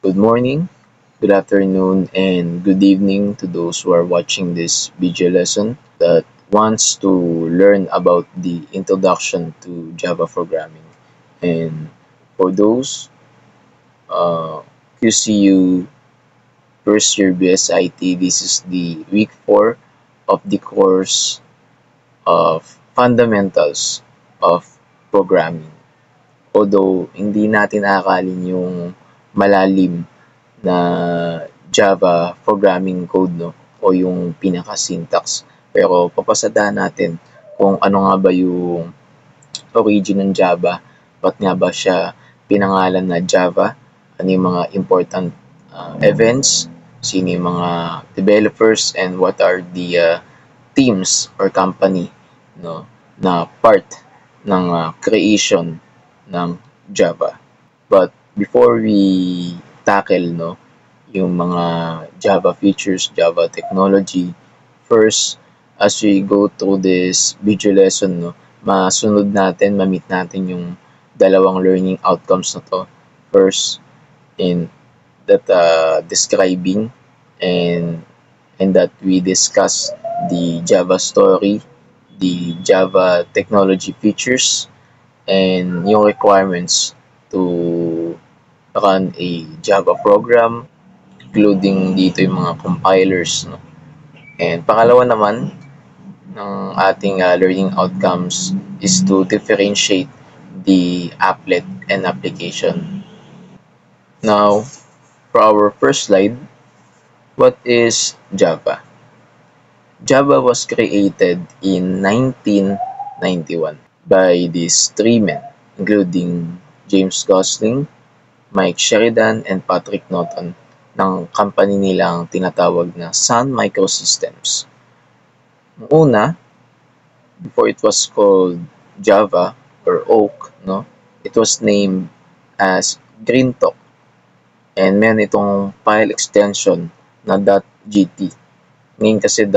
Good morning, good afternoon, and good evening to those who are watching this video lesson that wants to learn about the introduction to Java programming. And for those QCU first year BSIT, this is the week 4 of the course of Fundamentals of Programming. Although hindi natin akalin yung malalim na Java programming code, no, o yung pinaka-syntax. Pero papasadahan natin kung ano nga ba yung origin ng Java, ba't nga ba siya pinangalan na Java, ano yung mga important events, sino yung mga developers, and what are the teams or company, no, na part ng creation ng Java. But before we tackle, no, yung mga Java features, Java technology, first, as we go through this video lesson, no, masunod natin, ma-meet natin yung dalawang learning outcomes na to. First, in that describing and that we discuss the Java story, the Java technology features, and yung requirements to run a Java program, including dito yung mga compilers, no? And pangalawa naman ng ating learning outcomes is to differentiate the applet and application. Now, for our first slide, what is Java? Java was created in 1991 by these three men, including James Gosling, Mike Sheridan, and Patrick Norton, ng company nilang tinatawag na Sun Microsystems. Una, before it was called Java or Oak, no, it was named as Greentalk. And meron itong file extension na .gt. Ngayon kasi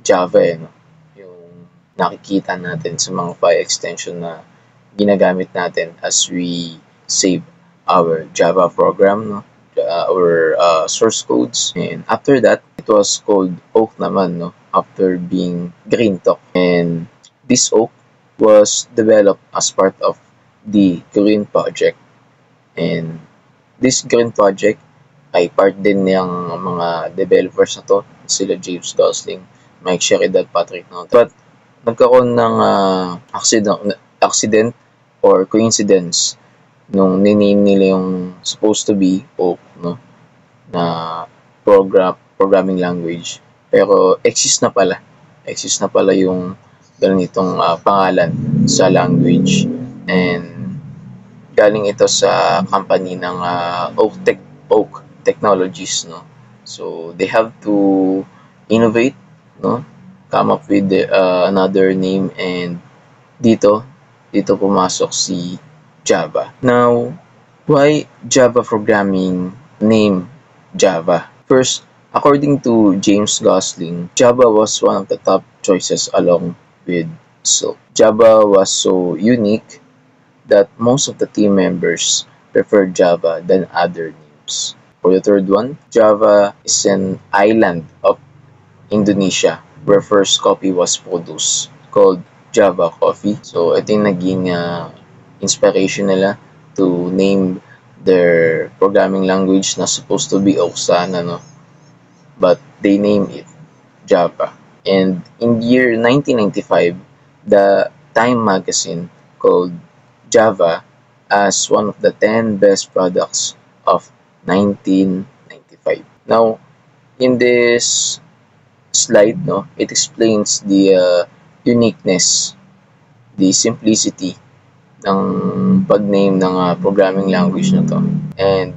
.java no, yung nakikita natin sa mga file extension na ginagamit natin as we save our Java program, no, our source codes. And after that, it was called Oak naman, no, after being Greentalk. And this Oak was developed as part of the Green project. And this Green project ay part din ng mga developers na to, sila James Gosling, Mike Sheridan, Patrick Norton. But nagkaroon ng accident or coincidence nung niname nila yung supposed to be Oak, no, na programming language. Pero exist na pala yung ganitong pangalan sa language. And galing ito sa company ng Oak Technologies, no. So they have to innovate, no, come up with another name, and dito pumasok si Java. Now, why Java programming name Java? First, according to James Gosling, Java was one of the top choices along with Silk. Java was so unique that most of the team members preferred Java than other names. For the third one, Java is an island of Indonesia where first copy was produced, called Java Coffee. So, ito yung naging inspiration nila to name their programming language na supposed to be Oksana, no? But they name it Java. And in the year 1995, the Time magazine called Java as one of the 10 best products of 1995. Now, in this slide, no, it explains the uniqueness, the simplicity ng pag-name ng programming language na to. And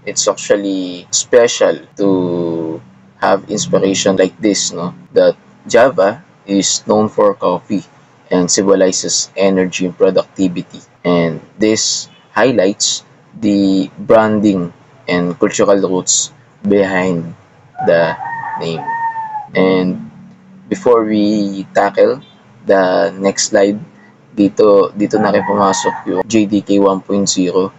it's actually special to have inspiration like this, no, that Java is known for coffee and symbolizes energy and productivity. And this highlights the branding and cultural roots behind the name. And before we tackle the next slide, dito na rin pumasok yung JDK 1.0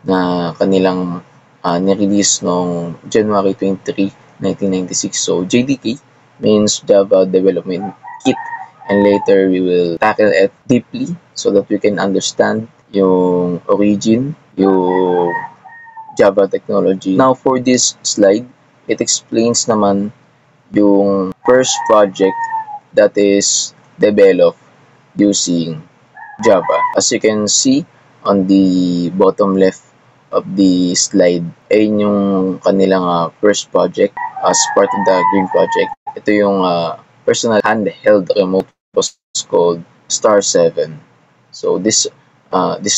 na kanilang nirelease noong January 23, 1996. So JDK means Java Development Kit, and later we will tackle it deeply so that we can understand yung origin, yung Java technology. Now for this slide, it explains naman yung first project that is developed using Java. As you can see on the bottom left of the slide, ay yung kanilang first project as part of the Green Project. Ito yung personal handheld remote was called Star 7. So this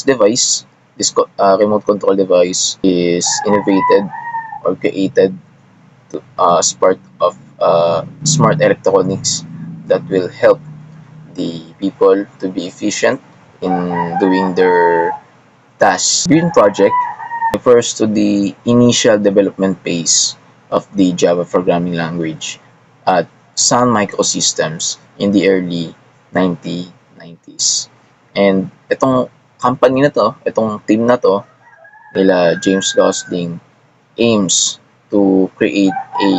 device, this remote control device is innovated or created as part of smart electronics that will help the people to be efficient in doing their tasks. Green Project refers to the initial development phase of the Java programming language at Sun Microsystems in the early 1990s. And itong company na to, itong team na to, nila James Gosling, aims to create a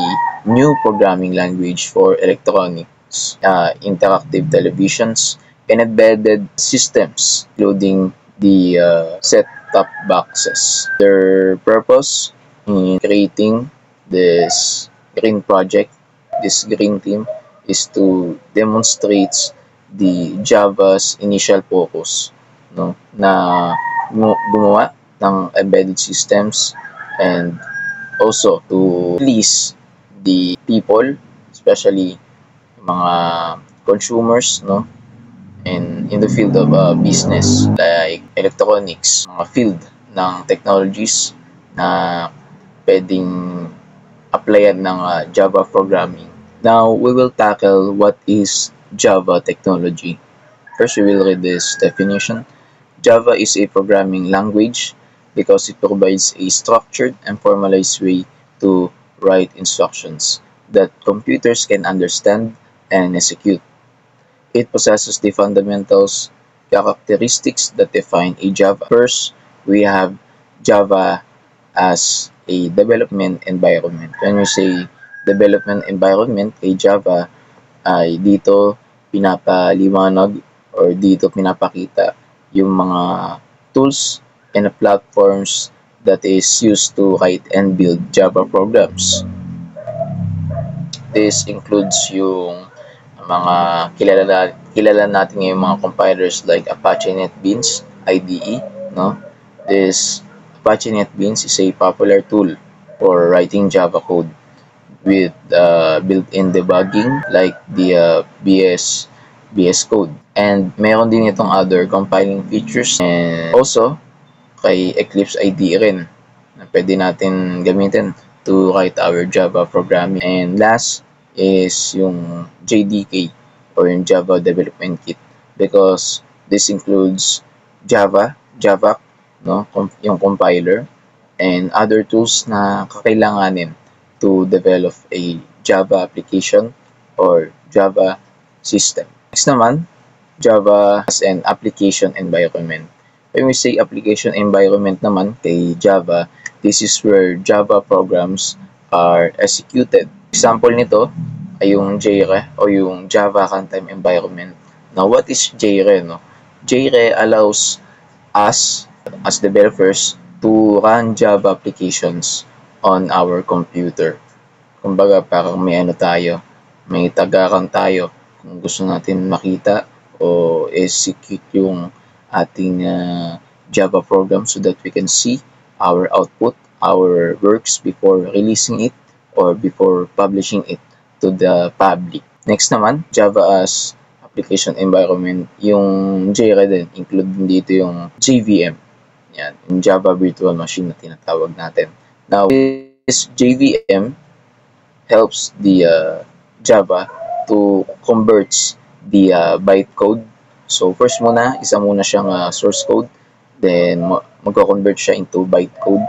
new programming language for electronics, interactive televisions, and embedded systems, including the set-top boxes. Their purpose in creating this green project, this green team, is to demonstrate the Java's initial focus, no, na gumawa ng embedded systems, and also to please the people, especially mga consumers, no, and in the field of business like electronics, mga field ng technologies na pwedeng applyan ng Java programming. Now, we will tackle what is Java technology. First, we will read this definition. Java is a programming language because it provides a structured and formalized way to write instructions that computers can understand and execute. It possesses the fundamentals characteristics that define a Java. First, we have Java as a development environment. When we say development environment kay Java, ay dito pinapaliwanag or dito pinapakita yung mga tools and platforms that is used to write and build Java programs. This includes yung mga kilala natin ngayong mga compilers like Apache NetBeans IDE, no? This Apache NetBeans is a popular tool for writing Java code with built-in debugging like the VS Code. And meron din itong other compiling features, and also kay Eclipse IDE rin na pwede natin gamitin to write our Java programming. And last is yung JDK or yung Java Development Kit, because this includes Java, no, yung compiler, and other tools na kakailanganin to develop a Java application or Java system. Next naman, Java as an application environment. When we say application environment naman kay Java, this is where Java programs are executed. Example nito ay yung JRE o yung Java Runtime Environment. Now, what is JRE? No? JRE allows us as developers to run Java applications on our computer. Kumbaga, parang may may tagaran tayo kung gusto natin makita o execute yung ating Java program so that we can see our output, our works before releasing it or before publishing it to the public. Next naman, Java as application environment. Yung JRE din, include din dito yung JVM. Yan, yung Java Virtual Machine na tinatawag natin. Now, this JVM helps the Java to convert the bytecode. So, first muna, isa muna siyang source code. Then, magko-convert siya into bytecode,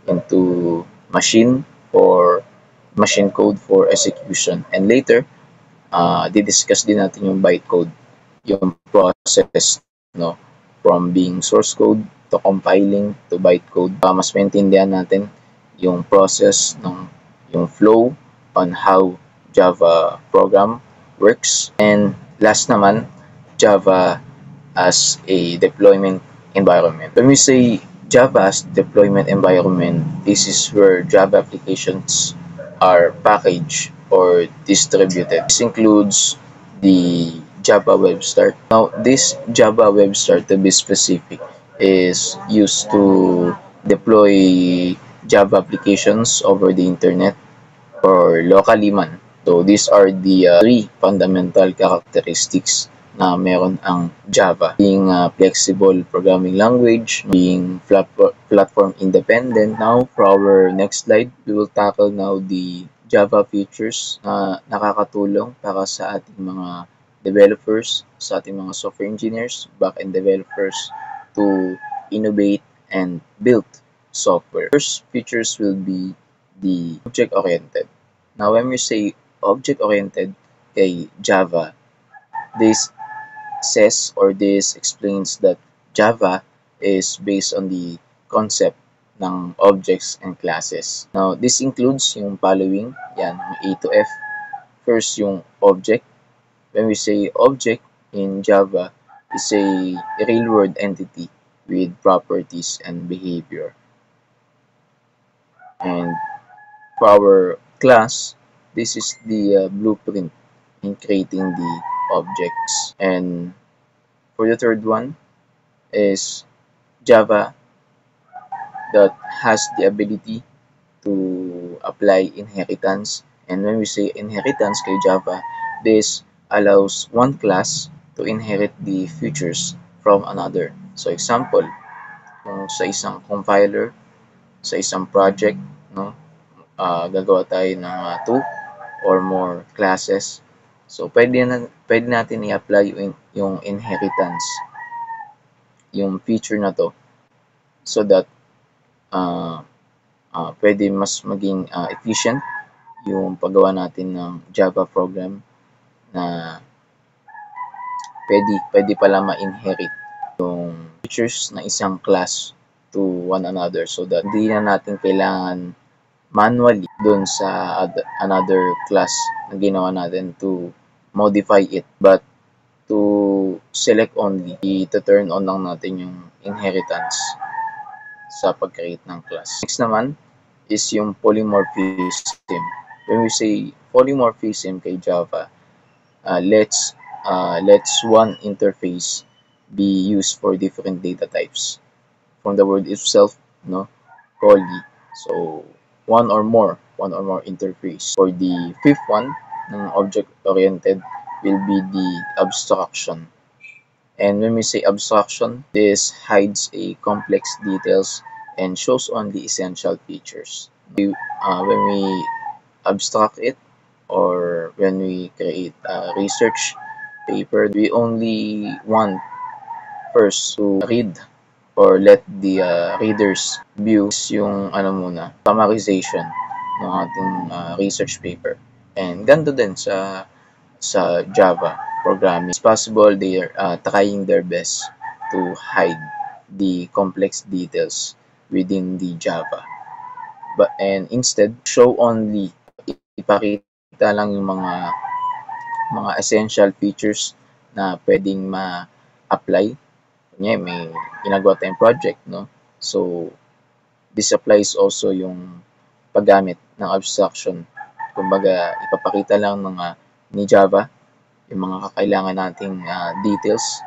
into machine code for execution. And later, di-discuss din natin yung bytecode, yung process, no, from being source code to compiling to bytecode. Mas maintindihan natin yung process ng yung flow on how Java program works. And last naman, Java as a deployment environment. When we say Java as deployment environment, this is where Java applications are packaged or distributed. This includes the Java Web Start. Now, this Java Web Start, to be specific, is used to deploy Java applications over the internet or locally man. So these are the three fundamental characteristics na meron ang Java. Being a flexible programming language, being platform independent. Now, for our next slide, we will tackle now the Java features na nakakatulong para sa ating mga developers, sa ating mga software engineers, back-end developers to innovate and build software. First features will be the object-oriented. Now, when we say object-oriented kay Java, this says or this explains that Java is based on the concept ng objects and classes. Now, this includes yung following, yan, A to F. First, yung object. When we say object in Java, is a real-world entity with properties and behavior. And for our class, this is the blueprint in creating the objects. And for the third one is Java that has the ability to apply inheritance. And when we say inheritance kay Java, this allows one class to inherit the features from another. So example, kung sa isang compiler, sa isang project, no, gagawa tayo ng two or more classes. So pwede natin i-apply yung inheritance, yung feature na to, so that pwede mas maging efficient yung paggawa natin ng Java program na pwede pala ma-inherit yung features ng isang class to one another, so that hindi na natin kailangan manually dun sa another class na ginawa natin to modify it, but to select only, i-turn on lang natin yung inheritance sa pag-create ng class. Next naman is yung polymorphism. When we say polymorphism kay Java, let's one interface be used for different data types. From the word itself, no, poly. So one or more interface. For the fifth one, ng object-oriented, will be the abstraction. And when we say abstraction, this hides a complex details and shows only essential features. When we abstract it, or when we create a research paper, we only want first to read or let the readers view yung summarization ng ating research paper. And ganito din sa Java programming. It's possible they are trying their best to hide the complex details within the Java. And instead, show only, ipakita lang yung mga essential features na pwedeng ma-apply. Kanya, may ginagawa tayong project, no? So, this applies also yung paggamit ng abstraction. Kumbaga, ipapakita lang ni Java yung mga kakailangan nating details,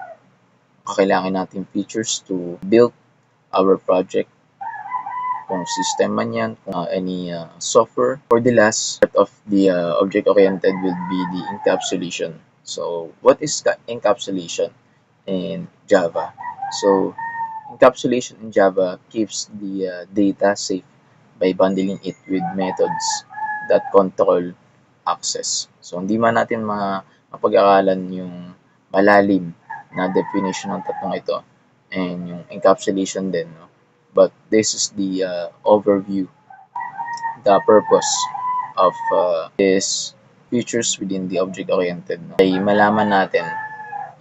kakailangan nating features to build our project, kung system man yan, kung any software. For the last part of the object-oriented will be the encapsulation. So, what is encapsulation in Java? So, encapsulation in Java keeps the data safe by bundling it with methods that control access. So, hindi man natin mapag-aralan yung malalim na definition ng tatlong ito and yung encapsulation din, no? But this is the overview, the purpose of these features within the object-oriented, no? Ay malaman natin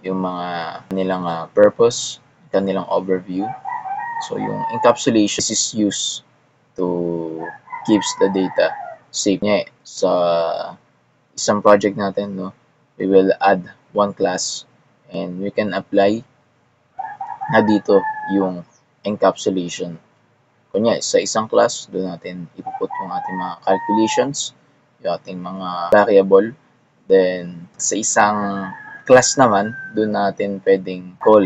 yung mga kanilang purpose, kanilang overview. So, yung encapsulation is used to keeps the data safe niya sa isang project natin, no, we will add one class and we can apply na dito yung encapsulation. Kunya, sa isang class, doon natin ipuput yung ating mga calculations, yung ating mga variable. Then, sa isang class naman, doon natin pwedeng call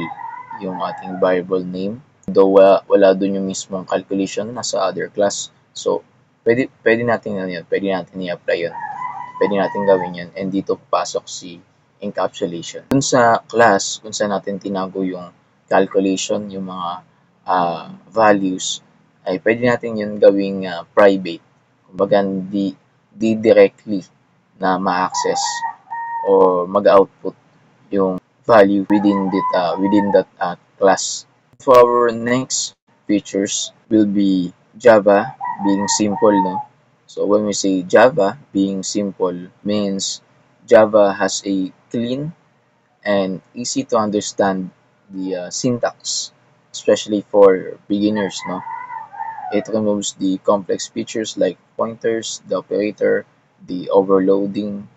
yung ating variable name. Though wala doon yung mismong calculation, nasa other class. So, pwede natin yun, pwede natin i-apply yun. Pwede natin gawin yun. And dito papasok si encapsulation. Dun sa class, kung saan natin tinago yung calculation, yung mga values, ay pwede natin yun gawing private. Kumbaga, di directly na ma-access or mag-output yung value within that class. For our next features will be Java being simple, no? So when we say Java being simple means Java has a clean and easy to understand the syntax, especially for beginners, no? It removes the complex features like pointers, the operator, the overloading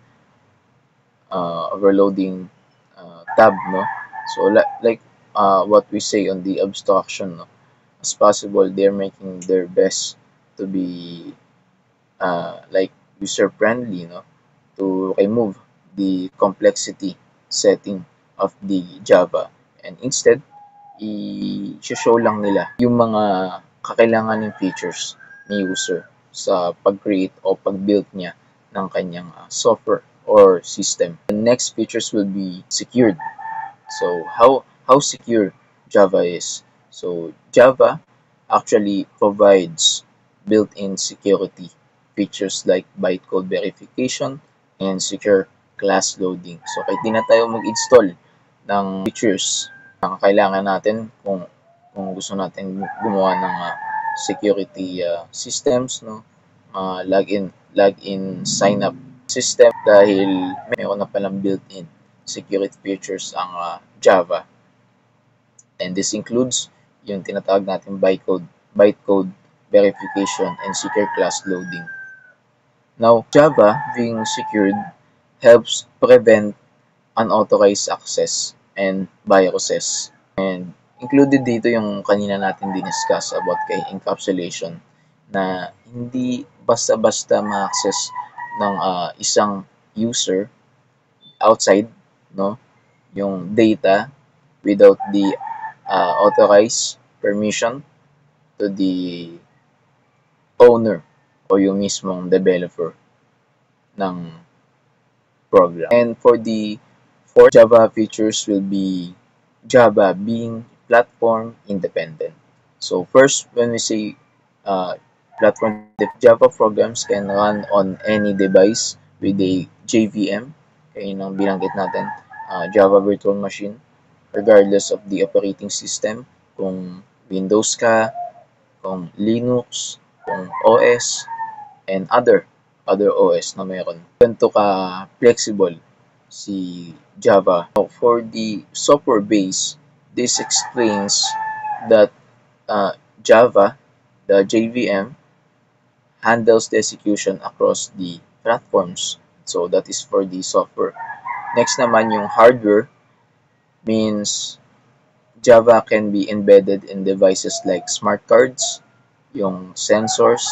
tab, no? So like what we say on the abstraction, no? As possible, they're making their best to be like user friendly, no? To remove the complexity setting of the Java, and instead i-show lang nila yung mga kakailanganing features ni user sa pag-create o pag-build niya ng kanyang software or system. The next features will be secured. So how secure Java is. So Java actually provides built-in security features like bytecode verification and secure class loading. So kahit di na tayo mag-install ng features na kailangan natin kung gusto natin gumawa ng security systems, no, login sign up system, dahil mayroon na palang built-in security features ang Java, and this includes yung tinatawag natin bytecode verification and secure class loading. Now, Java being secured helps prevent unauthorized access and viruses. And included dito yung kanina natin diniscuss about kay encapsulation, na hindi basta-basta ma-access ng isang user outside, no, yung data without the authorized permission to the owner o yung mismong developer ng program. And for the four Java features will be Java being platform independent. So first, when we say platform, the Java programs can run on any device with a JVM, kaya nang binanggit natin, Java Virtual Machine, regardless of the operating system, kung Windows ka, kung Linux, kung OS, and other OS na meron. Ganito ka flexible si Java. For the software base, this explains that Java, the JVM, handles the execution across the platforms. So that is for the software. Next naman yung hardware, means Java can be embedded in devices like smart cards, yung sensors,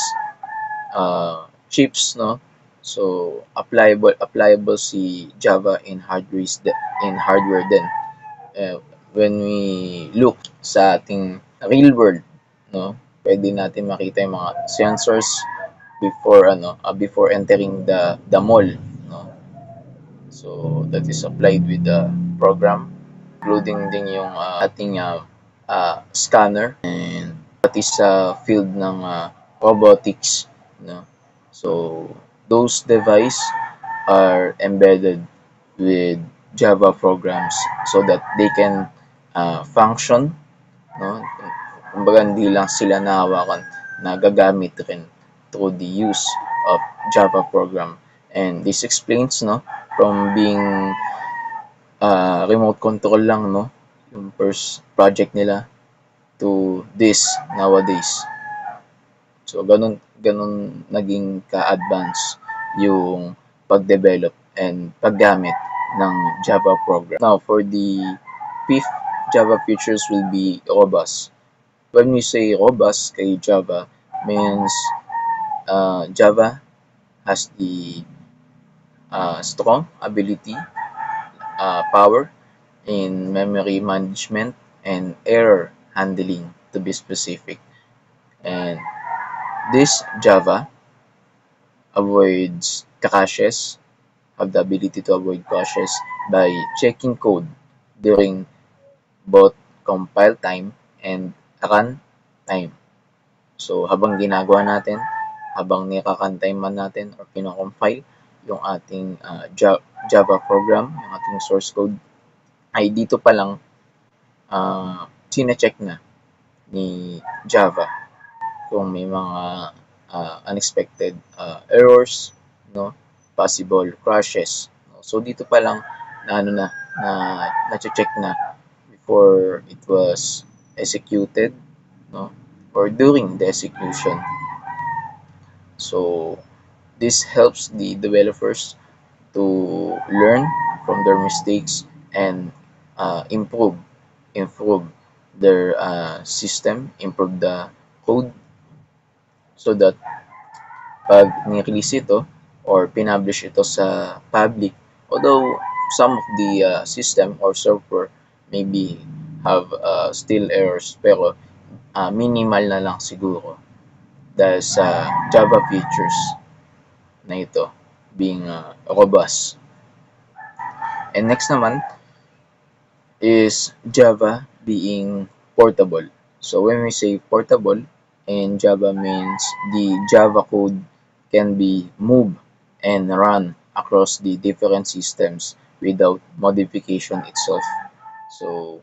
chips, no? So applicable si Java in hardware din. When we look sa ating real world, no, pwede natin makita yung mga sensors before entering the mall, no. So that is applied with the program, including din yung ating scanner, and that is sa field ng robotics, no. So those device are embedded with Java programs so that they can function, no. Kumbaga hindi lang sila nahawakan, nagagamit rin through the use of Java program. And this explains, no, from being remote control lang, no, yung first project nila, to this nowadays. So, ganun, ganun naging ka-advance yung pag-develop and paggamit ng Java program. Now, for the fifth Java features will be robust. When we say robust kay Java, means Java has the strong ability, power in memory management and error handling, to be specific. And this Java avoids caches, have the ability to avoid caches by checking code during both compile time and run time. So, habang ginagawa natin, habang nire-runtime man natin or kino-compile yung ating Java program, yung ating source code, ay dito pa lang chine-check na ni Java kung may mga unexpected errors, no, possible crashes. No? So dito pa lang na ano na check na before it was executed, no, or during the execution. So this helps the developers to learn from their mistakes and improve their system, improve the code, so that pag ni-release ito or pinublish ito sa public, although some of the system or server maybe have still errors, pero minimal na lang siguro dahil sa Java features na ito being robust. And next naman is Java being portable. So when we say portable in Java, means the Java code can be moved and run across the different systems without modification itself. So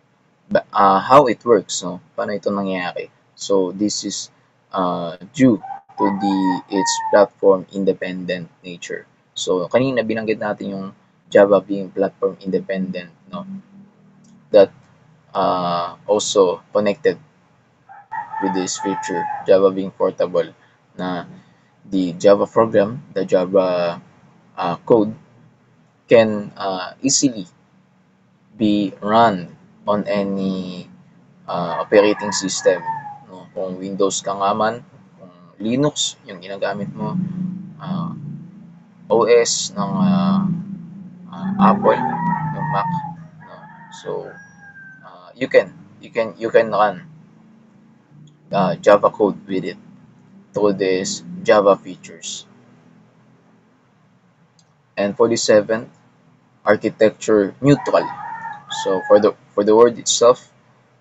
how it works, no? Paano ito nangyayari? So this is due to its platform independent nature. So kanina binanggit natin yung Java being platform independent, no? That also connected with this feature, Java being portable, na the Java program, the Java code can easily be run on any operating system. No? Kung Windows ka nga man, kung Linux yung ginagamit mo, OS ng Apple, yung Mac. No? So, you can run Java code with it through these Java features. And for the seventh, architecture neutral. So for the word itself,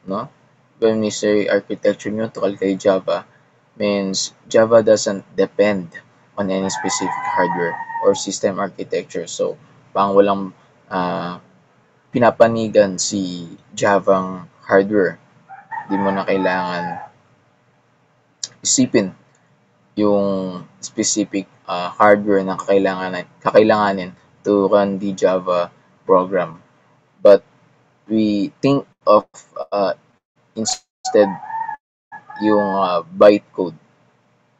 no, when we say architecture neutral kay Java, means Java doesn't depend on any specific hardware or system architecture. So pang walang pinapanigan si Javang hardware. Di mo na kailangan isipin yung specific hardware na kakailanganin to run the Java program. But we think of instead yung bytecode,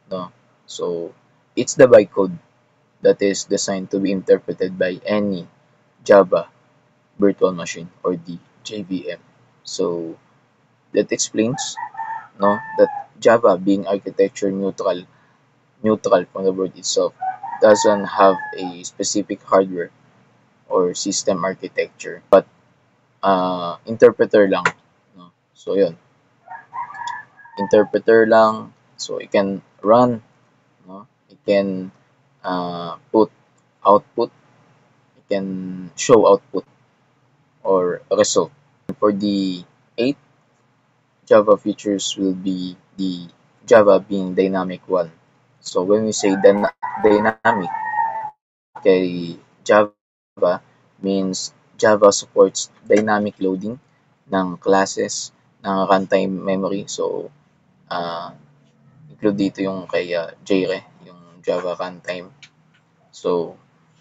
no? So it's the bytecode that is designed to be interpreted by any Java virtual machine or the JVM. So that explains, no, that Java being architecture neutral from the word itself, doesn't have a specific hardware or system architecture, but interpreter lang, no? So yun, interpreter lang, so it can run, no? It can put output, it can show output or result. For the eighth Java features will be the Java being dynamic one. So when we say dynamic kay Java, means Java supports dynamic loading ng classes ng runtime memory. So include dito yung kay JRE, yung Java runtime. So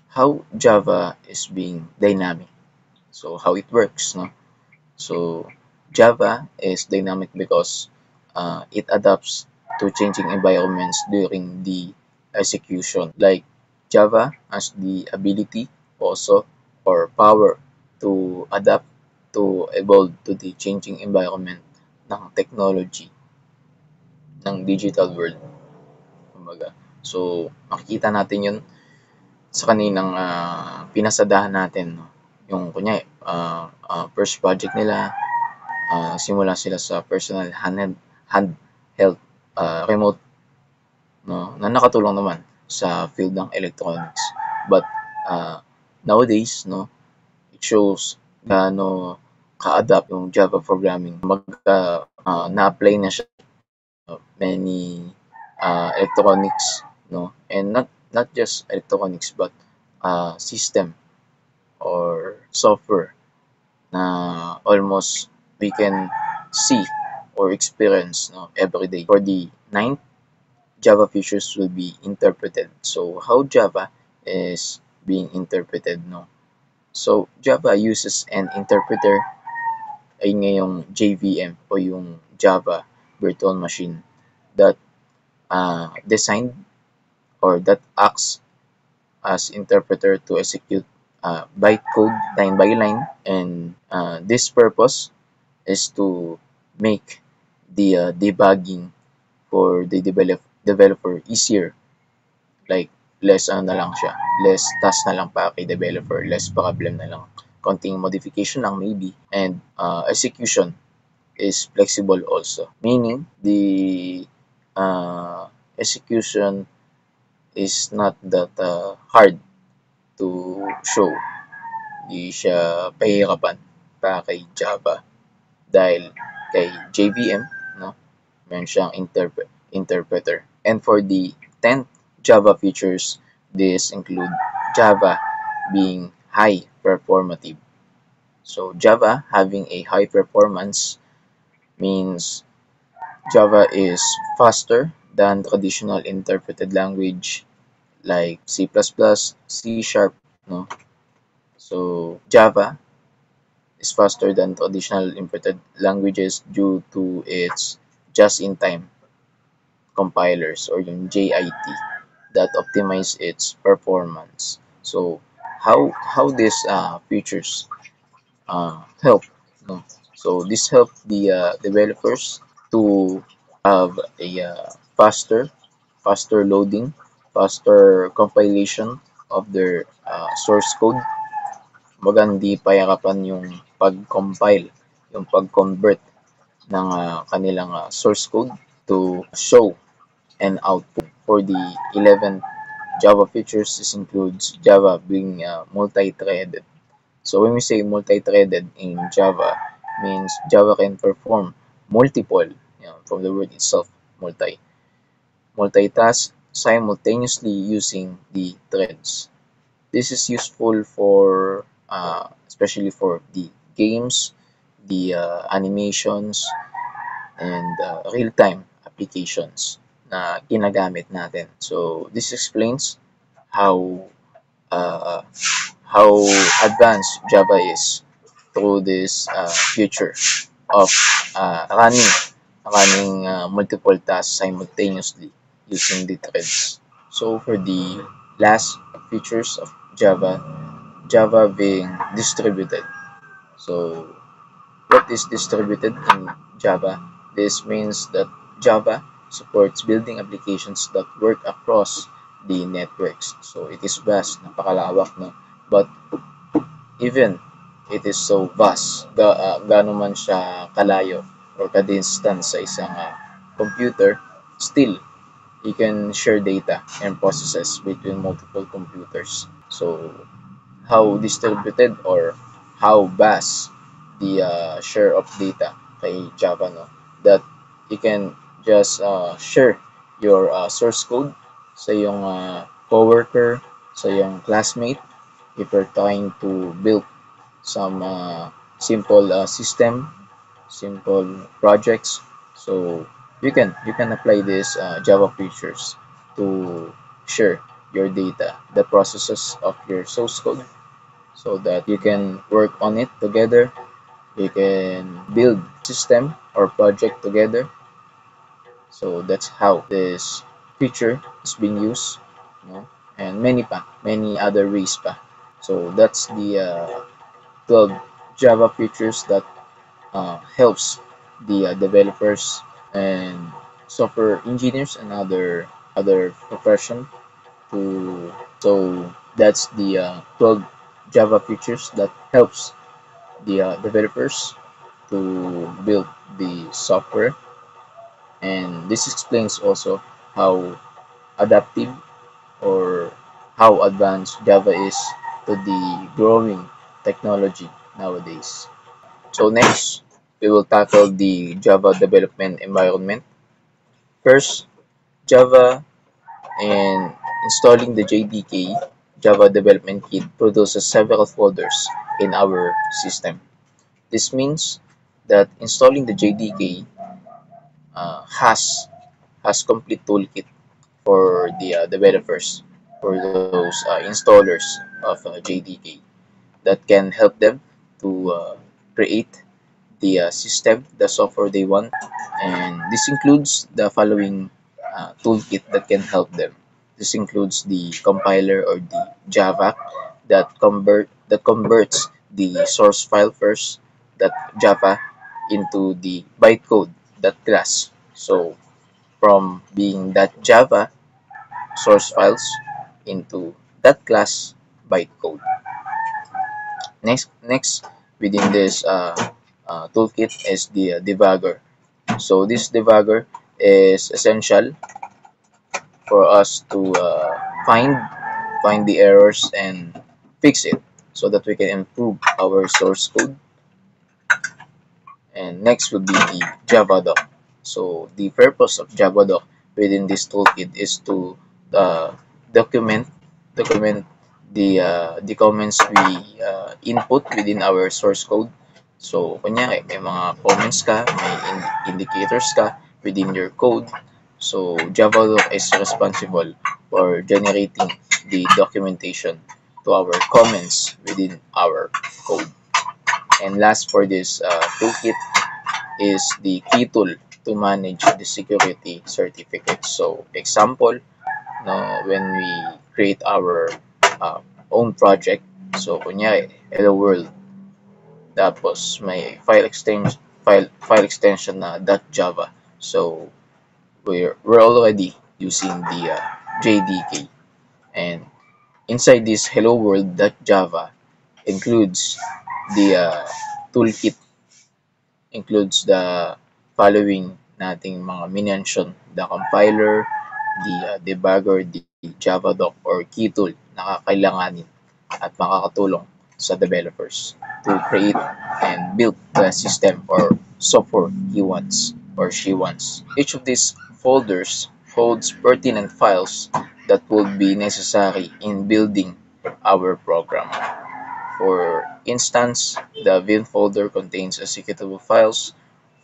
how Java is being dynamic? So how it works, no? So Java is dynamic because it adapts to changing environments during the execution. Like Java has the ability also or power to adapt to evolve to the changing environment ng technology ng digital world. Kumbaga. So, makikita natin yun sa kaninang pinasadahan natin. No? Yung kunya first project nila, simula sila sa personal handheld remote no, na nakatulong naman sa field ng electronics. But nowadays, no, it shows gaano ka-adapt yung Java programming. Na-apply na siya many electronics, no, and not just electronics but system or software na almost we can see or experience no, every day. For the ninth, Java features will be interpreted. So how Java is being interpreted, no? So Java uses an interpreter ay ngayong JVM o yung Java Virtual Machine that designed or that acts as interpreter to execute bytecode line by line, and this purpose is to make the debugging for the developer easier. Like less na lang siya, less task na lang para kay developer, less problem na lang, konting modification lang maybe, and execution is flexible also, meaning the execution is not that hard to show. Di siya pahirapan para kay Java dahil kay JVM, no, meron siyang interpreter. And for the 10th Java features, this include Java being high performative. So Java having a high performance means Java is faster than traditional interpreted language like C++, C Sharp, no? So Java is faster than traditional interpreted languages due to its just-in-time compilers or yung JIT that optimize its performance. So how these features help, no? So this help the developers to have a faster loading, faster compilation of their source code. Kumbaga hindi pahirapan yung pag-compile, yung pag-convert ng kanilang source code to show and output. For the 11th Java features, this includes Java being multi-threaded. So when we say multi-threaded in Java, means Java can perform multiple, from the word itself, multitask simultaneously using the threads. This is useful for especially for the games, the animations, and real-time applications na ginagamit natin. So this explains how uh, how advanced Java is through this feature of running multiple tasks simultaneously using the threads. So for the last features of Java being distributed. So what is distributed in Java? This means that Java supports building applications that work across the networks. So it is vast, napakalawak, no? But even it is so vast, gaano man siya kalayo or ka-distance sa isang computer, still you can share data and processes between multiple computers. So how distributed or how vast the share of data kay Java, no, that you can just share your source code sa iyong coworker, sa iyong classmate if you're trying to build some simple system, simple projects. So you can apply this Java features to share your data, the processes of your source code, so that you can work on it together. You can build system or project together. So that's how this feature is being used, you know, and many other ways pa. So that's the 12 Java features that helps the developers and software engineers and other profession to. So that's the 12 Java features that helps the developers to build the software, and this explains also how adaptive or how advanced Java is to the growing technology nowadays. So next, we will tackle the Java development environment. First, Java and installing the JDK, Java Development Kit, produces several folders in our system. This means that installing the JDK has complete toolkit for the developers, for those installers of JDK that can help them to create the system, the software they want, and this includes the following toolkit that can help them. This includes the compiler or the Java that converts the source file first, that Java, into the bytecode, that class. So from being that Java source files into that class bytecode. Next within this toolkit is the debugger. So this debugger is essential for us to find the errors and fix it so that we can improve our source code. And next would be the Javadoc. So the purpose of Javadoc within this toolkit is to uh, document document the comments we input within our source code. So kunyari may mga comments ka, may indicators ka within your code. So Javadoc is responsible for generating the documentation to our comments within our code. And last for this toolkit is the key tool to manage the security certificates. So example, no, when we create our uh, own project, so kunyari, hello world, tapos may file extension na .java. So we're already using the JDK, and inside this hello world .java includes the toolkit, includes the following nating mga minention: the compiler, the debugger, the Javadoc or key tool na kakailanganin at makakatulong sa developers to create and build the system or software he wants or she wants. Each of these folders holds pertinent files that would be necessary in building our program. For instance, the bin folder contains executable files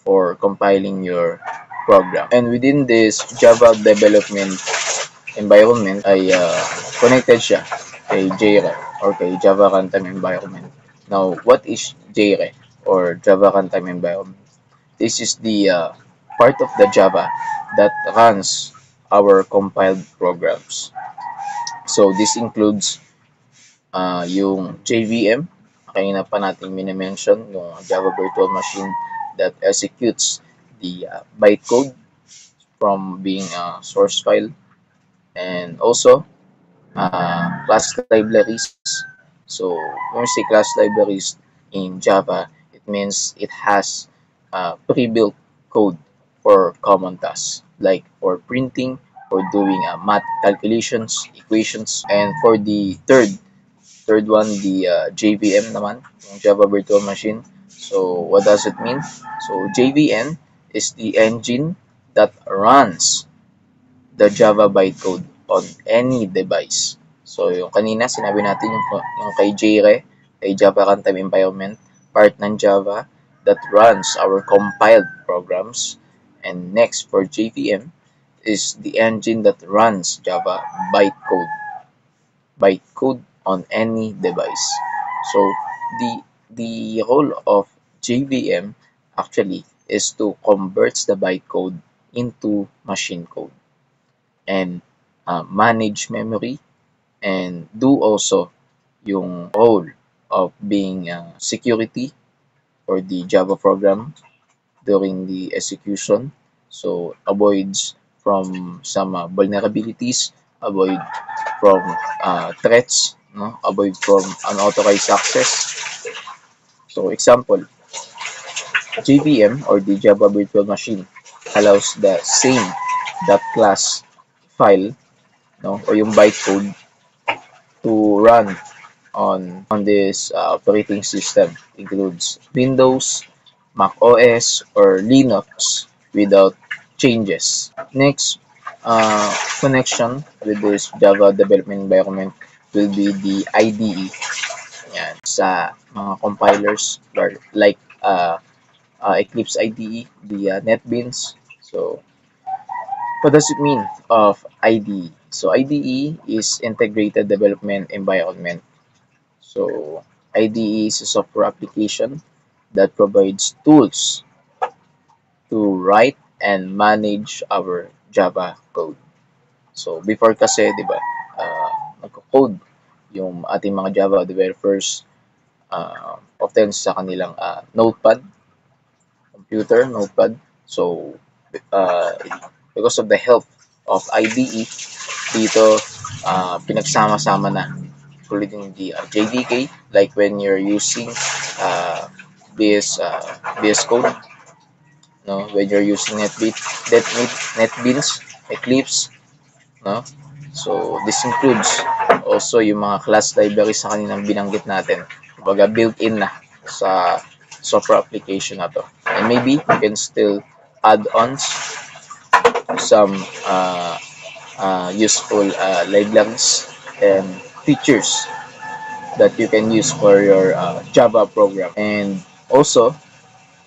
for compiling your program. And within this Java development environment ay connected siya kay JRE or kay Java Runtime Environment. Now, what is JRE or Java Runtime Environment? This is the part of the Java that runs our compiled programs. So, this includes yung JVM, kanina pa natin minimension, yung Java Virtual Machine that executes the bytecode from being a source file, and also class libraries. So when we say class libraries in Java, it means it has pre-built code for common tasks, like for printing, for doing math calculations, equations, and for the third one, the JVM naman, yung Java Virtual Machine. So what does it mean? So JVM is the engine that runs the Java bytecode on any device. So yung kanina sinabi natin yung kay JRE, kay Java Runtime Environment, part ng Java that runs our compiled programs. And next for JVM is the engine that runs Java bytecode on any device. So the role of JVM actually is to convert the bytecode into machine code and manage memory and do also yung role of being security for the Java program during the execution. So avoids from some vulnerabilities, avoid from threats, no? Avoid from unauthorized access. So example, JVM or the Java Virtual Machine allows the same .class file, no, or yung bytecode to run on this operating system. Includes Windows, Mac OS, or Linux without changes. Next, connection with this Java development environment will be the IDE. Yan, sa mga compilers like Eclipse IDE, the NetBeans. So, what does it mean of IDE? So, IDE is Integrated Development Environment. So, IDE is a software application that provides tools to write and manage our Java code. So, before kasi, di ba, nagko-code yung ating mga Java developers often sa kanilang notepad, computer, notepad. So, uh, because of the help of IDE, dito pinagsama-sama na including the JDK, like when you're using uh, VS Code, no, when you're using NetBeans, Eclipse, no. So this includes also yung mga class libraries sa kaninang binanggit natin. Kumbaga built-in na sa software application na to. And maybe you can still add ons some useful libraries and features that you can use for your Java program. And also,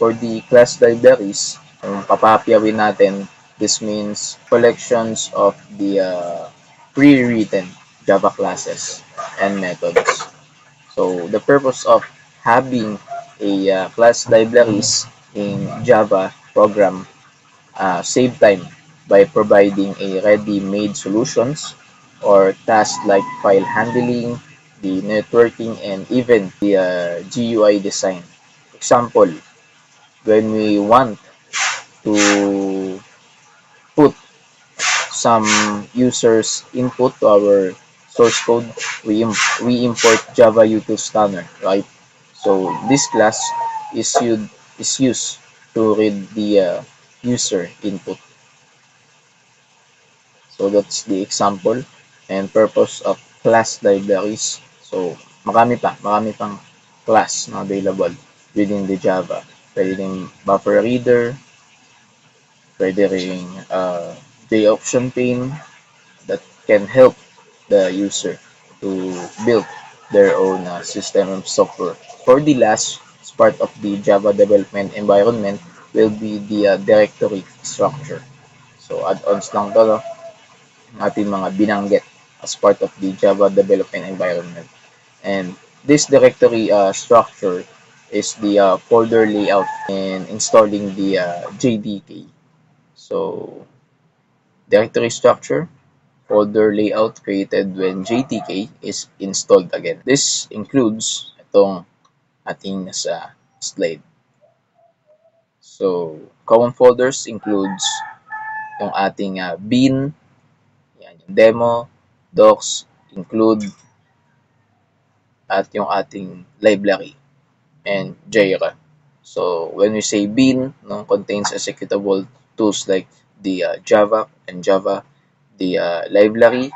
for the class libraries, kung papahapiawin natin, this means collections of the pre-written Java classes and methods. So, the purpose of having a class libraries in Java program save time by providing a ready-made solutions or tasks like file handling, the networking, and even the GUI design. Example, when we want to put some users input to our source code, we import Java util scanner, right? So this class is used to read the user input. So that's the example and purpose of class libraries. So marami pang class na available within the Java. Pwede rin buffer reader, pwede rin JOption pane that can help the user to build their own system of software. For the last part of the Java development environment will be the directory structure. So add-ons lang to, no? Ating mga binanggit as part of the Java development environment. And this directory structure is the folder layout and installing the JDK. So, directory structure, folder layout created when JDK is installed again. This includes itong ating nasa slide. So, common folders includes yung ating bin, yan, yung demo, docs, include, at yung ating library and Jira. So when we say bin, no, contains executable tools like the Java and Java, the library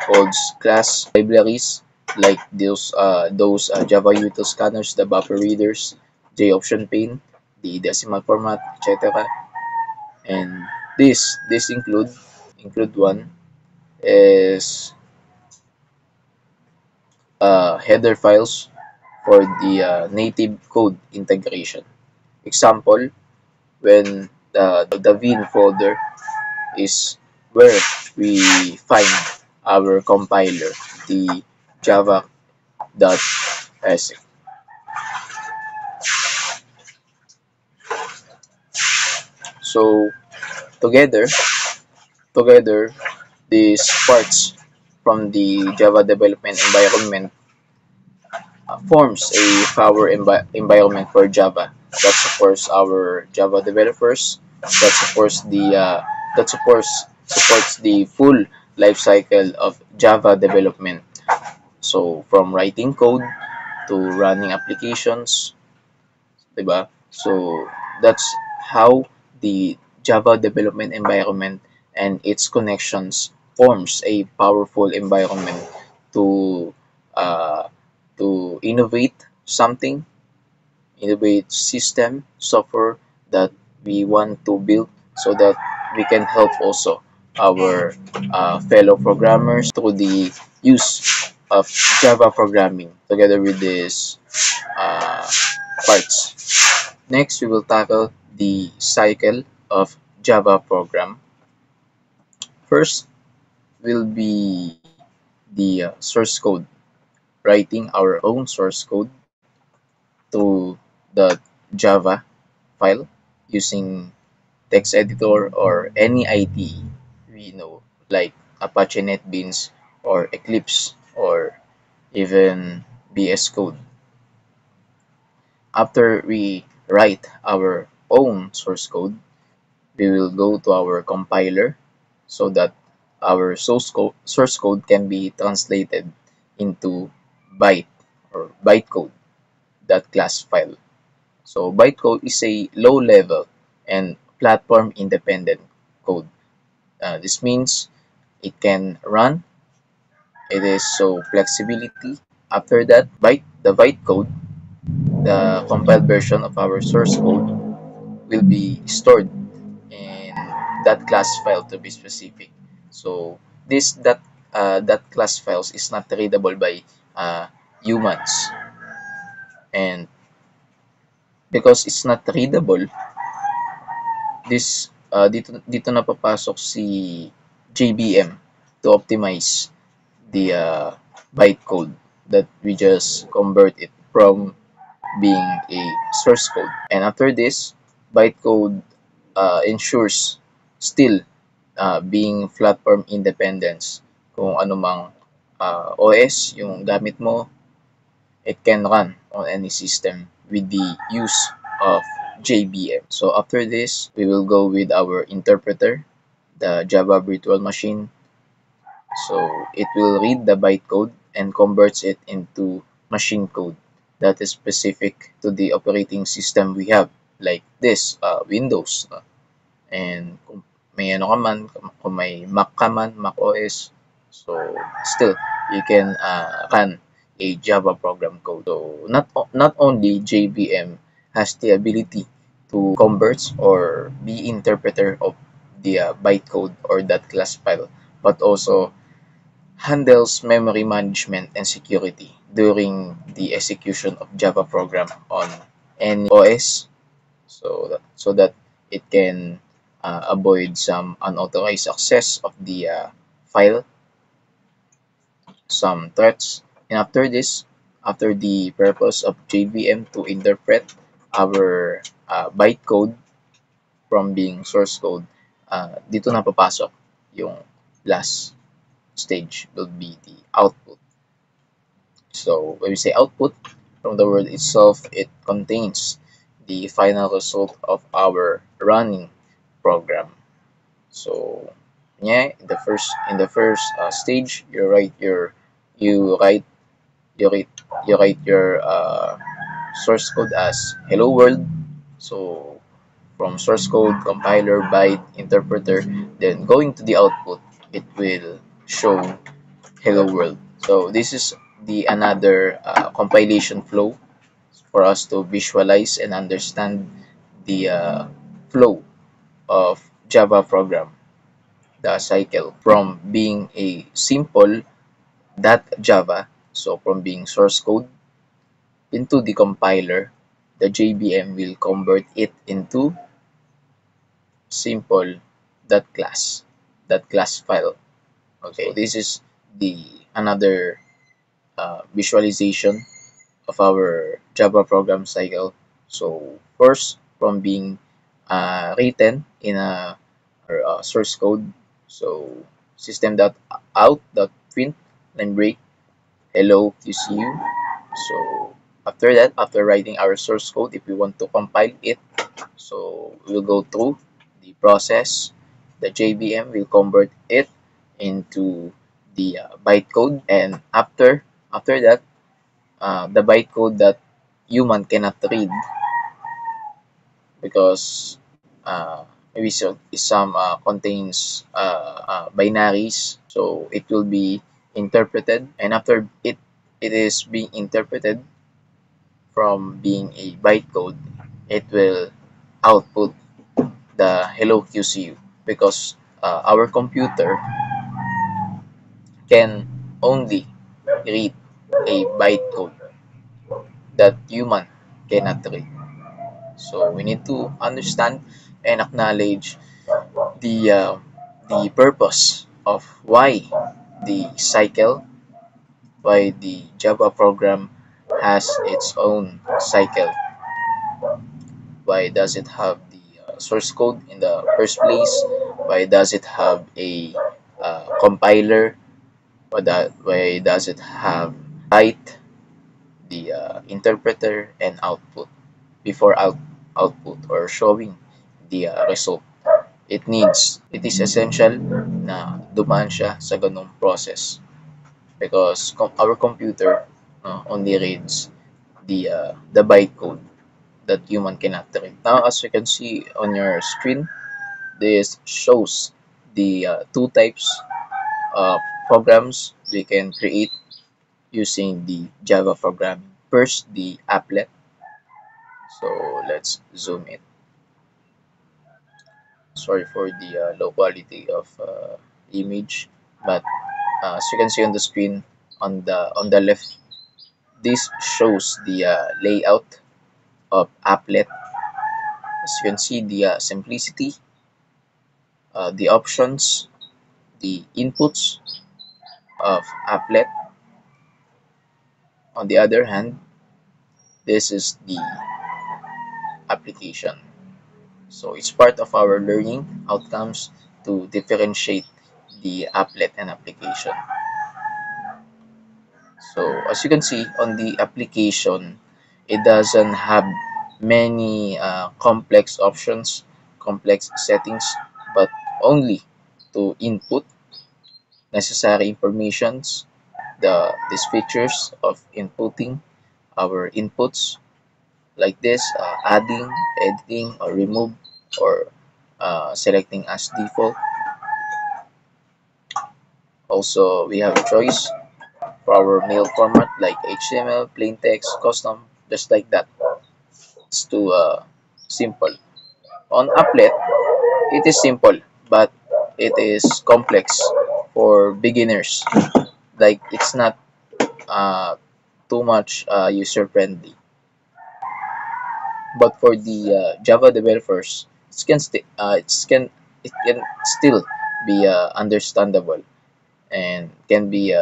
holds class libraries like those Java util scanners, the buffer readers, JOption pane, the decimal format, etc. And this include one is header files for the native code integration. Example, when the Vim folder is where we find our compiler, the java.s. So together, together, these parts from the Java development environment forms a power environment for Java that supports our Java developers, that supports the full life cycle of Java development. So from writing code to running applications, 'di ba? So that's how the Java development environment and its connections forms a powerful environment to uh, innovate something, innovate system, software that we want to build so that we can help also our fellow programmers through the use of Java programming together with these uh, parts. Next, we will tackle the cycle of Java program. First will be the source code, writing our own source code to the Java file using text editor or any IDE we know, like Apache NetBeans or Eclipse or even VS Code. After we write our own source code, we will go to our compiler so that our source code can be translated into byte or bytecode, that class file. So bytecode is a low level and platform independent code. This means it can run, it is so flexibility. After that, the bytecode, the compiled version of our source code will be stored in that class file to be specific. So that class files is not readable by humans, and because it's not readable, dito na papasok si JVM to optimize the bytecode that we just convert it from being a source code. And after this, bytecode ensures still being platform independence. Kung ano mang OS yung gamit mo, it can run on any system with the use of JVM. So after this, we will go with our interpreter, the Java Virtual Machine. So it will read the bytecode and converts it into machine code that is specific to the operating system we have, like this, Windows. And kung may ano ka man, kung may Mac ka man, Mac OS, so still you can run a Java program code. So not only JVM has the ability to convert or be interpreter of the bytecode or that class file, but also handles memory management and security during the execution of Java program on any OS, so that it can avoid some unauthorized access of the file, some threats. And after this, after the purpose of JVM to interpret our bytecode from being source code, dito na papasok yung last stage will be the output. So when we say output, from the word itself, it contains the final result of our running program. So yeah, in the first stage, you write you write you write your source code as hello world. So from source code, compiler, byte, interpreter, then going to the output, it will show hello world. So this is the another compilation flow for us to visualize and understand the flow of Java program, the cycle from being a simple .java, so from being source code into the compiler, the JVM will convert it into simple .class, that class file. Okay, so this is the another visualization of our Java program cycle. So first, from being written in a or source code. So system.out.print line break hello QCU. So after that, after writing our source code, if we want to compile it, so we'll go through the process. The JVM will convert it into the bytecode, and after that, the bytecode that human cannot read because maybe some contains binaries, so it will be interpreted, and after it is being interpreted from being a bytecode, it will output the hello QCU because our computer can only read a bytecode that human cannot read. So we need to understand and acknowledge the purpose of the cycle, why the Java program has its own cycle. Why does it have the source code in the first place? Why does it have a compiler? Why does it have write, the interpreter, and output before output or showing the result? It is essential na dumaan siya sa ganung process because our computer only reads the bytecode that human cannot read. Now, as you can see on your screen, this shows the two types of programs we can create using the Java programming. First, the applet. So let's zoom in. Sorry for the low quality of image, but as you can see on the screen on the left, this shows the layout of applet. As you can see, the simplicity, the options, the inputs of applet. On the other hand, this is the application. So it's part of our learning outcomes to differentiate the applet and application. So as you can see on the application, it doesn't have many complex options, complex settings, but only to input necessary informations, these features of inputting our inputs like this, adding, editing, or remove, or selecting as default. Also, we have a choice for our mail format like HTML, plain text, custom, just like that. It's too simple. On applet, it is simple, but it is complex for beginners. Like it's not uh, too much user friendly. But for the Java developers, it can still be understandable and can be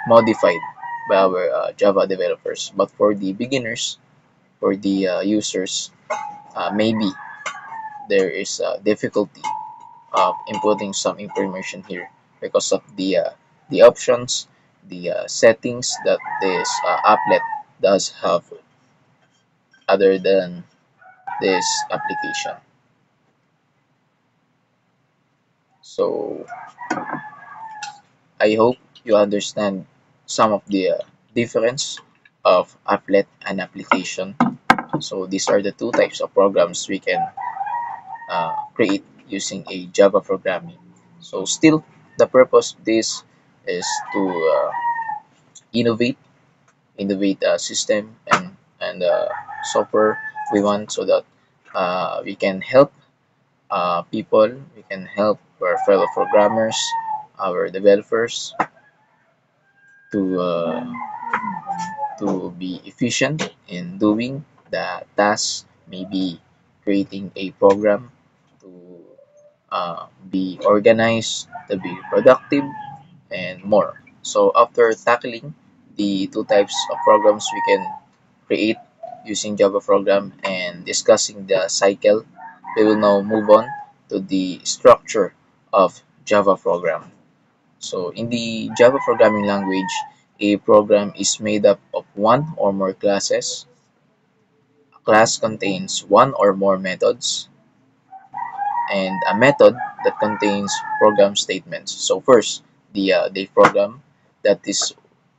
modified by our Java developers. But for the beginners, for the users, maybe there is a difficulty of inputting some information here because of the options, the settings that this applet does have other than this application. So I hope you understand some of the difference of applet and application. So these are the two types of programs we can create using a Java programming. So still, the purpose of this is to innovate, innovate system and software we want so that we can help people, we can help our fellow programmers, our developers to be efficient in doing the tasks, maybe creating a program to be organized, to be productive, and more. So after tackling the two types of programs we can create using Java program and discussing the cycle, we will now move on to the structure of Java program. So in the Java programming language, a program is made up of one or more classes. A class contains one or more methods, and a method that contains program statements. So first, the program that is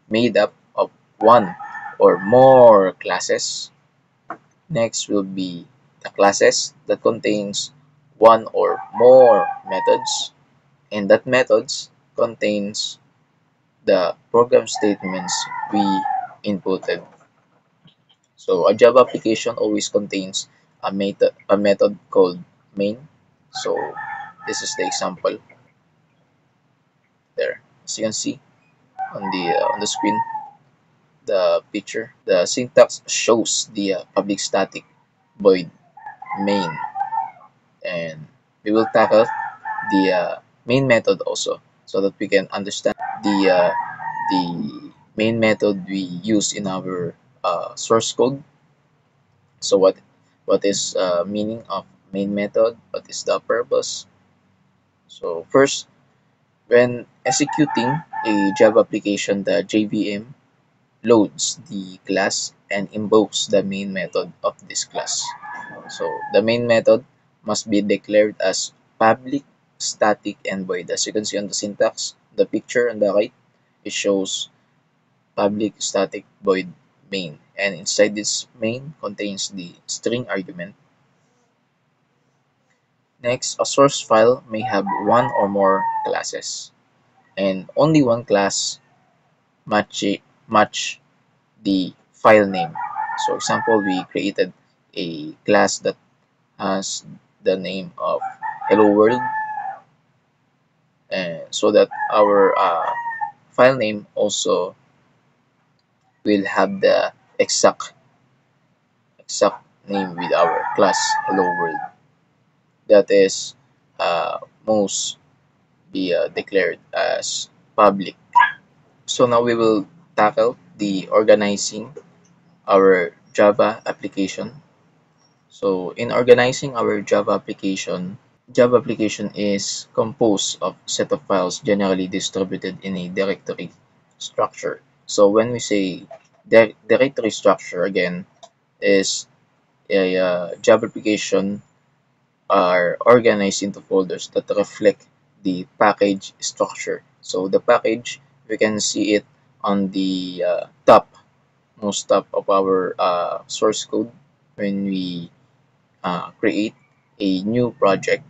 made up of one or more classes. Next will be the classes that contains one or more methods, and that methods contains the program statements we inputted. So a Java application always contains a method called main. So this is the example there. As you can see on the screen, the picture, the syntax shows the public static void main, and we will tackle the main method also so that we can understand the main method we use in our source code. So what is meaning of main method? What is the purpose? So first, when executing a Java application, the JVM loads the class and invokes the main method of this class. So the main method must be declared as public, static, and void. As you can see on the syntax, the picture on the right, it shows public, static, void, main. And inside this main contains the string argument. Next, a source file may have one or more classes, and only one class match match the file name. So example, we created a class that has the name of hello world, and so that our file name also will have the exact name with our class hello world. That is most be declared as public. So now we will tackle the organizing our Java application. So in organizing our Java application is composed of set of files generally distributed in a directory structure. So when we say directory structure, again, is a Java application are organized into folders that reflect the package structure. So the package, we can see it on the most top of our source code when we create a new project.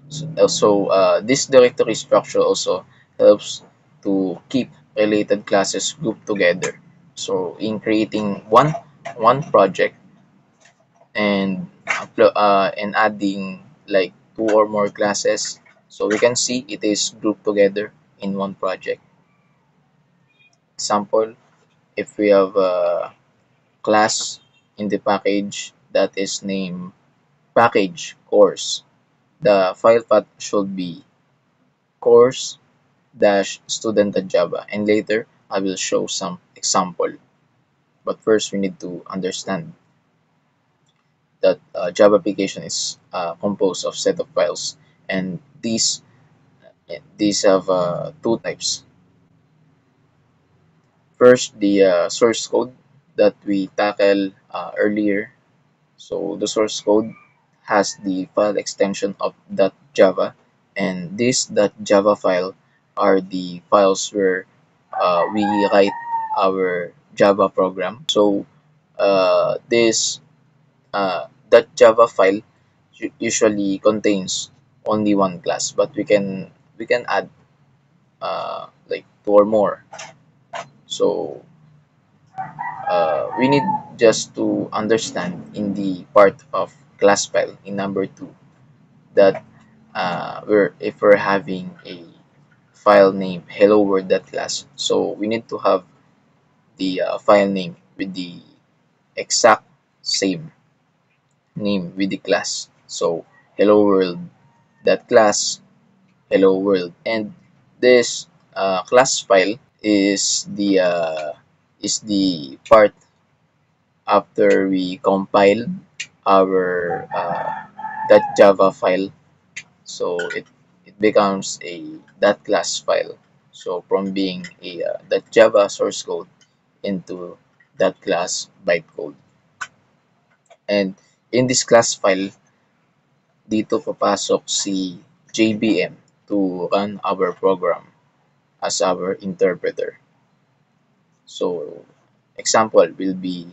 So this directory structure also helps to keep related classes grouped together. So in creating one project and adding like two or more classes, so we can see it is grouped together in one project. Example, if we have a class in the package that is named package course, the file path should be course dash student.java, and later I will show some example. But first we need to understand that Java application is composed of set of files, and these have two types. First, the source code that we tackled earlier. So the source code has the file extension of .java, and this .java file are the files where we write our Java program. So this .java file usually contains only one class, but we can add like two or more. So we need just to understand in the part of class file in number two that if we're having a file name hello world class, so we need to have the file name with the exact same name with the class. So hello world class hello world, and this class file is the part after we compile our .java file. So it becomes a .class file. So from being a .java source code into .class bytecode. And in this class file, dito papasok si JVM to run our program as our interpreter. So example will be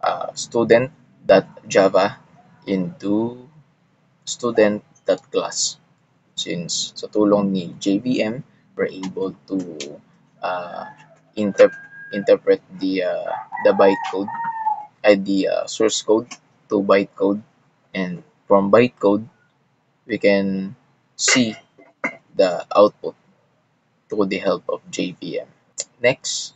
uh, student.java into student.class. Since sa tulong ni JVM, we're able to uh, interpret the bytecode, the source code to bytecode, and from bytecode we can see the output through the help of JVM. Next,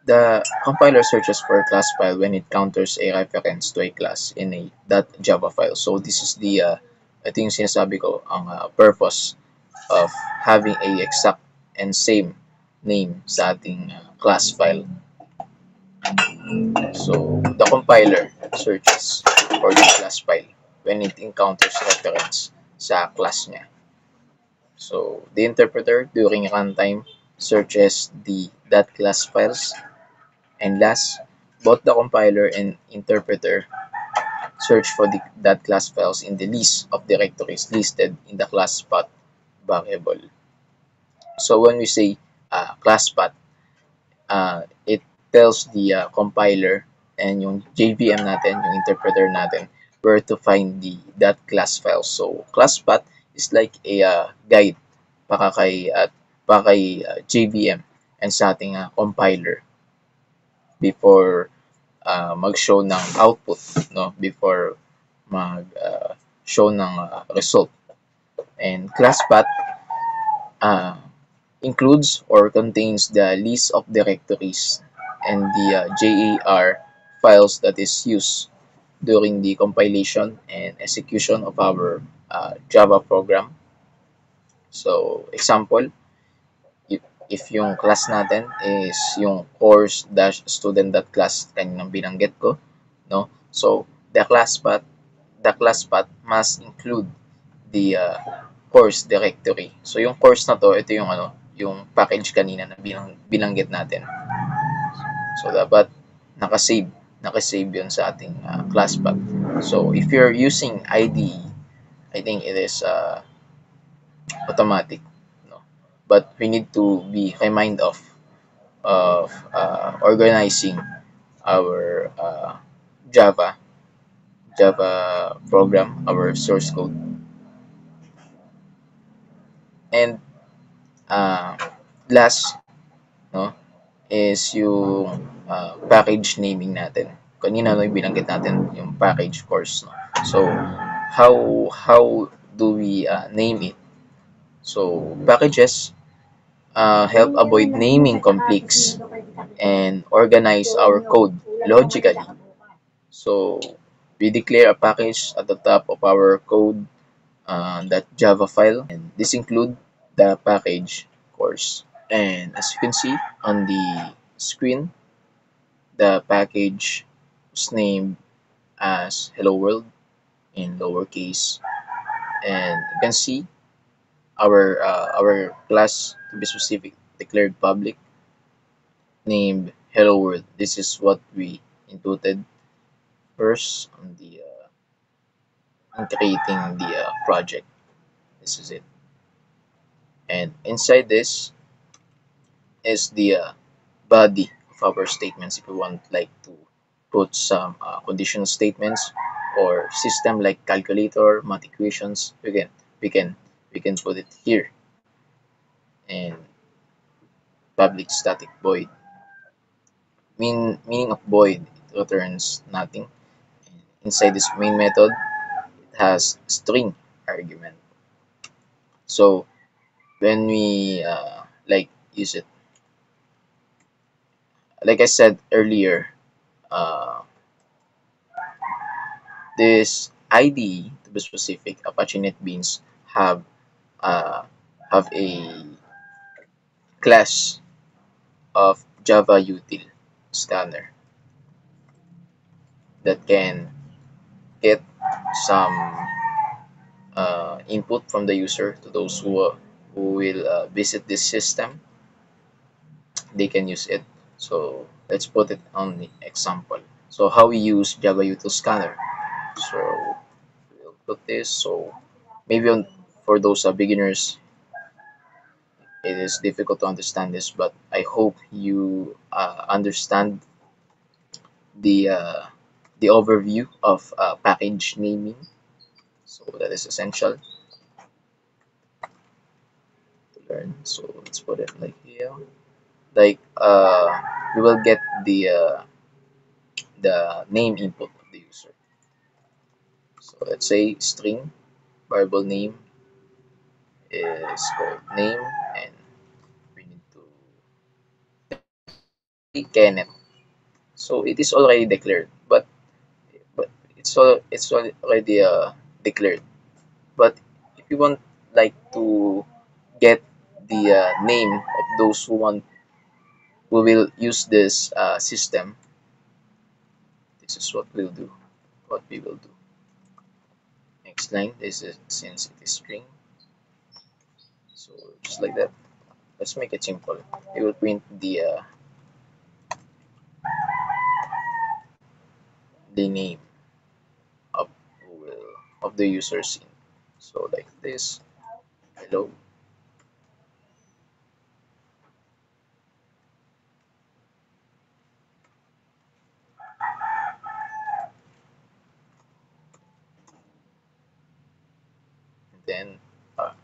the compiler searches for a class file when it counters a reference to a class in a .java file. So this is the ito yung sinasabi ko ang purpose of having a exact and same name sa ating class file. So the compiler searches for the class file when it encounters reference sa class niya. So the interpreter during runtime searches the .class files. And last, both the compiler and interpreter search for the .class files in the list of directories listed in the class path variable. So when we say class path, it tells the compiler and yung JVM natin, yung interpreter natin, where to find the .class files. So class path is like a guide para kay JVM and sa ating compiler before mag-show ng output, no? Before mag-show ng result. And class path includes or contains the list of directories and the JAR files that is used during the compilation and execution of our Java program. So, example, if yung class natin is yung course-student.class kaninang binanggit ko, no? So, the class path must include the course directory. So, yung course na to, ito yung yung package kanina na binanggit natin. So, dapat nakasave yun sa ating class path. So, if you're using IDE, I think it is automatic, no? But we need to be remind of organizing our Java program, our source code. And uh, last, no, is yung package naming natin. Kanina no, binanggit natin yung package course, no. So how do we name it? So packages help avoid naming conflicts and organize our code logically. So we declare a package at the top of our code that Java file, and this include the package course. And as you can see on the screen, the package was named as Hello World in lowercase, and you can see our class, to be specific, declared public, named Hello World. This is what we inputted first on the in creating the project. This is it. And inside this is the body of our statements. If we want like to put some conditional statements or system like calculator, math equations, we can put it here. And public static void. Meaning of void, it returns nothing. Inside this main method, it has string argument. So when we like use it, like I said earlier, uh, this IDE, to be specific, Apache NetBeans uh, have a class of Java util scanner that can get some input from the user to those who will visit this system. They can use it. So let's put it on the example. So how we use Java util scanner. So we'll put this. So maybe for those beginners, it is difficult to understand this, but I hope you understand the uh, the overview of package naming. So that is essential to learn. So let's put it like here. Like we will get the name input of the user. So let's say string variable name is called name, and we need to say Kenneth. So it is already declared, but it's already declared. But if you want like to get the name of those who will use this system, this is what we'll do. What we will do. Next line. This is since it is string, so just like that. Let's make it simple. We will print the name of who will of the users in. So like this. Hello. And then valid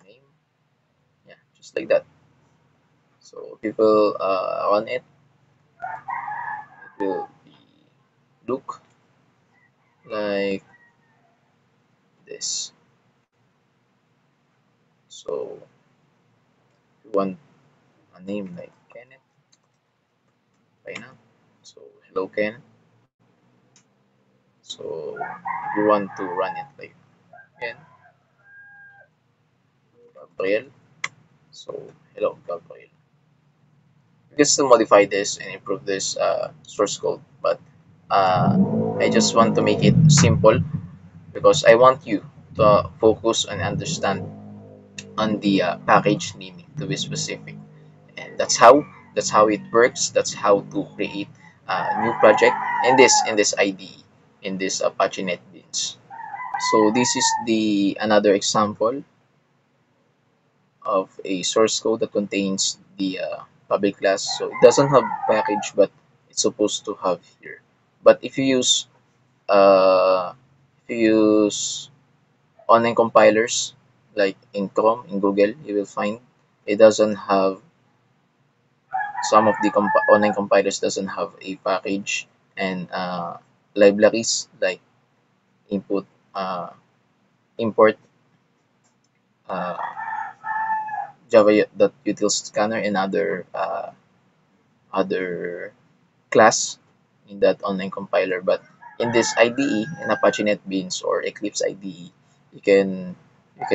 name. Yeah, just like that. So people run it. It will be look like this. So if you want a name like Kenneth, why not? So hello Ken. So if you want to run it like Ken, Gabriel. So hello Gabriel. You can still modify this and improve this source code, but uh, I just want to make it simple because I want you to focus and understand on the package naming to be specific, and that's how it works. That's how to create a new project in this IDE, in this Apache NetBeans. So this is the another example of a source code that contains the public class. So it doesn't have package, but it's supposed to have here. But uh, if you use online compilers like in Chrome, in Google, you will find it doesn't have some of the online compilers doesn't have a package and libraries like input import uh, Java.util scanner and other class in that online compiler. But in this IDE, in Apache NetBeans or Eclipse IDE, you can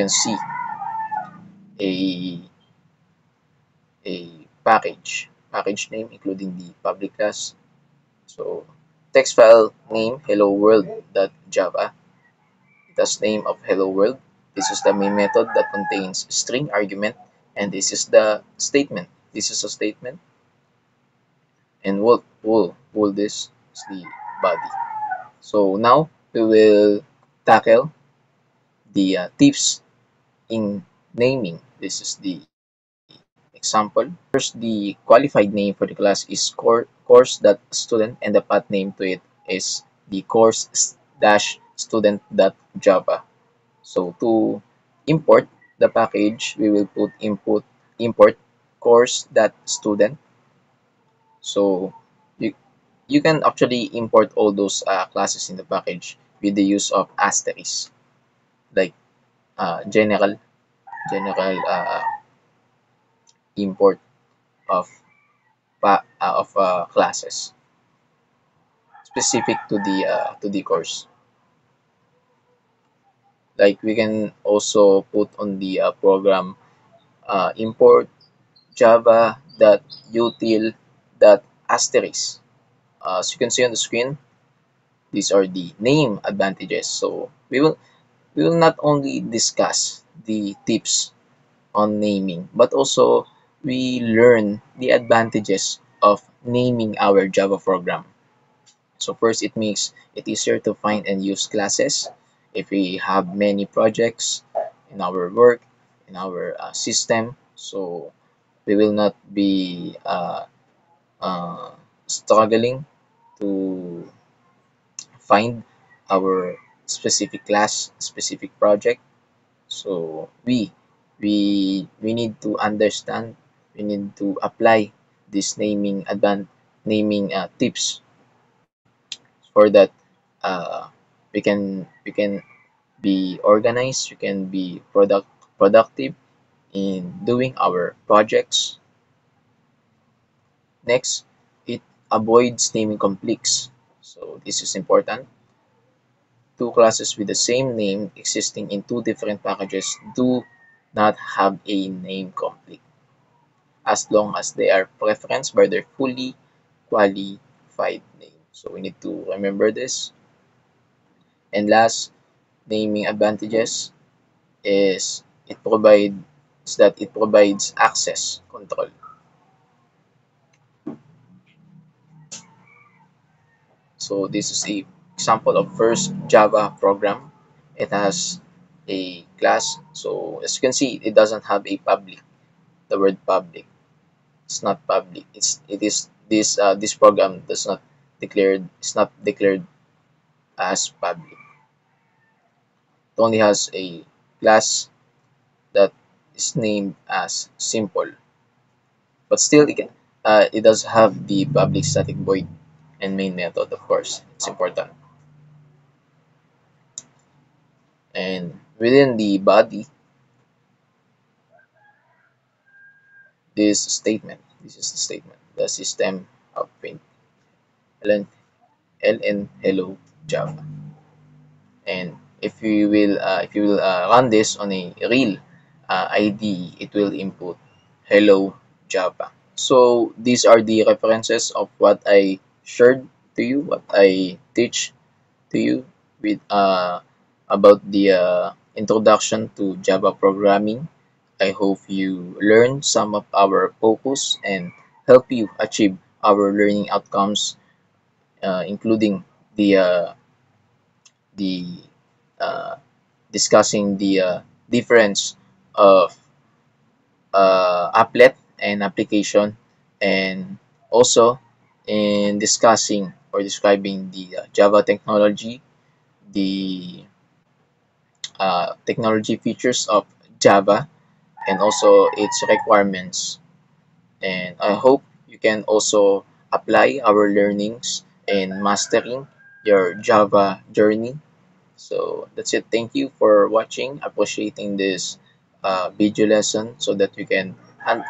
see a package name including the public class. So text file name hello world.java. It has name of hello world. This is the main method that contains string argument, and this is the statement. This is a statement, and will this is the body. So now we will tackle the tips in naming. This is the example. First, the qualified name for the class is course.student, and the path name to it is the course-student.java. So to import the package, we will put import course.student. So you you can actually import all those classes in the package with the use of asterisk, like general import of classes specific to the course. Like we can also put on the program import java.util.asterisk. As you can see on the screen, These are the name advantages. So we will not only discuss the tips on naming, but also we learn the advantages of naming our Java program. So first, it makes it easier to find and use classes if we have many projects in our work, in our system. So we will not be uh, struggling to find our specific class, specific project. So we need to understand, we need to apply this naming tips for that we can be organized, we can be productive in doing our projects. Next, it avoids naming conflicts. So this is important. Two classes with the same name existing in two different packages do not have a name conflict as long as they are referenced by their fully qualified name. So we need to remember this. And last, naming advantages is it provides access control. So this is a example of first Java program. It has a class. So as you can see, it doesn't have a public. The word public. It's not public. It is this program does not declared it's not declared as public. It only has a class that is named as simple. But still it does have the public static void and main method, of course. It's important. And within the body, this is the statement. The system outprint ln hello Java. And if you will run this on a real IDE, it will input hello Java. So these are the references of what I shared to you, what I teach to you with about the introduction to Java programming. I hope you learn some of our focus and help you achieve our learning outcomes, including the uh, discussing the difference of applet and application, and also in discussing or describing the Java technology, the technology features of Java, and also its requirements. And I hope you can also apply our learnings in mastering your Java journey. So that's it. Thank you for watching, appreciating this video lesson so that you can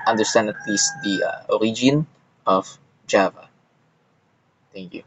understand at least the origin of Java. Thank you.